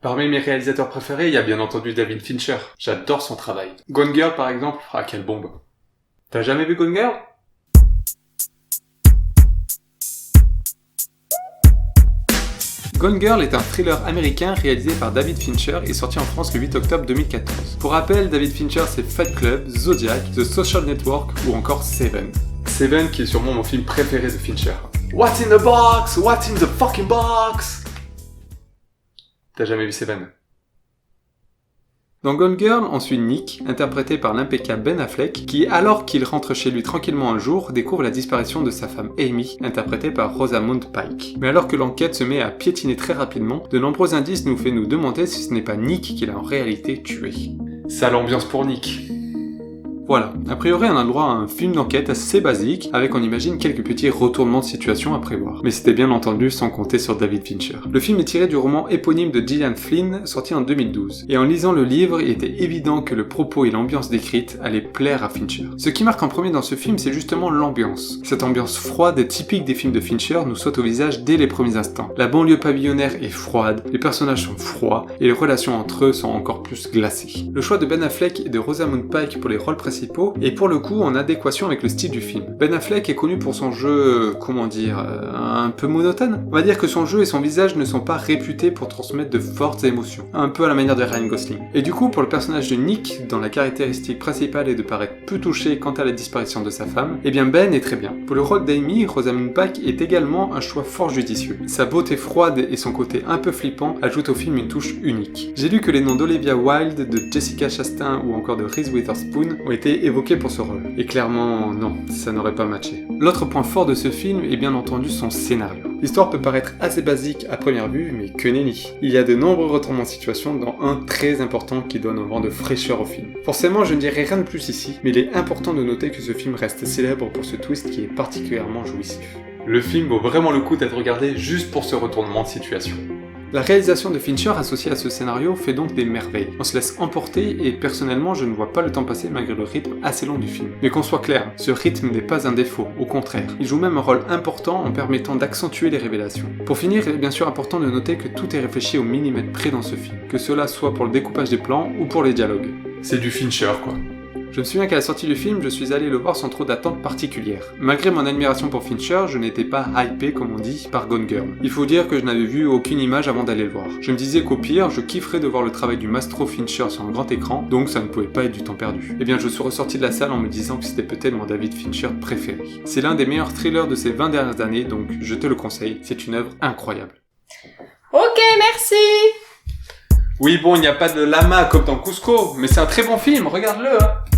Parmi mes réalisateurs préférés, il y a bien entendu David Fincher. J'adore son travail. Gone Girl par exemple, ah quelle bombe. T'as jamais vu Gone Girl? Gone Girl est un thriller américain réalisé par David Fincher et sorti en France le 8 octobre 2014. Pour rappel, David Fincher c'est Fight Club, Zodiac, The Social Network ou encore Seven. Seven qui est sûrement mon film préféré de Fincher. What's in the box? What's in the fucking box? T'as jamais vu Seven? Dans Gone Girl, on suit Nick, interprété par l'impeccable Ben Affleck, qui, alors qu'il rentre chez lui tranquillement un jour, découvre la disparition de sa femme Amy, interprétée par Rosamund Pike. Mais alors que l'enquête se met à piétiner très rapidement, de nombreux indices nous fait nous demander si ce n'est pas Nick qui l'a en réalité tué. Sale ambiance pour Nick. Voilà, a priori on a le droit à un film d'enquête assez basique, avec on imagine quelques petits retournements de situation à prévoir. Mais c'était bien entendu sans compter sur David Fincher. Le film est tiré du roman éponyme de Gillian Flynn, sorti en 2012. Et en lisant le livre, il était évident que le propos et l'ambiance décrite allaient plaire à Fincher. Ce qui marque en premier dans ce film, c'est justement l'ambiance. Cette ambiance froide et typique des films de Fincher nous saute au visage dès les premiers instants. La banlieue pavillonnaire est froide, les personnages sont froids, et les relations entre eux sont encore plus glacées. Le choix de Ben Affleck et de Rosamund Pike pour les rôles principaux et pour le coup en adéquation avec le style du film. Ben Affleck est connu pour son jeu, un peu monotone. On va dire que son jeu et son visage ne sont pas réputés pour transmettre de fortes émotions, un peu à la manière de Ryan Gosling. Et du coup, pour le personnage de Nick, dont la caractéristique principale est de paraître peu touché quant à la disparition de sa femme, eh bien Ben est très bien. Pour le rôle d'Amy, Rosamund Pike est également un choix fort judicieux. Sa beauté froide et son côté un peu flippant ajoutent au film une touche unique. J'ai lu que les noms d'Olivia Wilde, de Jessica Chastain ou encore de Reese Witherspoon ont été évoqué pour ce rôle. Et clairement, non, ça n'aurait pas matché. L'autre point fort de ce film est bien entendu son scénario. L'histoire peut paraître assez basique à première vue, mais que nenni. Il y a de nombreux retournements de situation, dont un très important qui donne un vent de fraîcheur au film. Forcément, je ne dirai rien de plus ici, mais il est important de noter que ce film reste célèbre pour ce twist qui est particulièrement jouissif. Le film vaut vraiment le coup d'être regardé juste pour ce retournement de situation. La réalisation de Fincher associée à ce scénario fait donc des merveilles. On se laisse emporter et personnellement je ne vois pas le temps passer malgré le rythme assez long du film. Mais qu'on soit clair, ce rythme n'est pas un défaut, au contraire. Il joue même un rôle important en permettant d'accentuer les révélations. Pour finir, il est bien sûr important de noter que tout est réfléchi au millimètre près dans ce film, que cela soit pour le découpage des plans ou pour les dialogues. C'est du Fincher quoi. Je me souviens qu'à la sortie du film, je suis allé le voir sans trop d'attente particulière. Malgré mon admiration pour Fincher, je n'étais pas hypé, comme on dit, par Gone Girl. Il faut dire que je n'avais vu aucune image avant d'aller le voir. Je me disais qu'au pire, je kifferais de voir le travail du maestro Fincher sur un grand écran, donc ça ne pouvait pas être du temps perdu. Eh bien, je suis ressorti de la salle en me disant que c'était peut-être mon David Fincher préféré. C'est l'un des meilleurs thrillers de ces 20 dernières années, donc je te le conseille, c'est une œuvre incroyable. Ok, merci. Oui bon, il n'y a pas de lama comme dans Cusco, mais c'est un très bon film, regarde-le hein.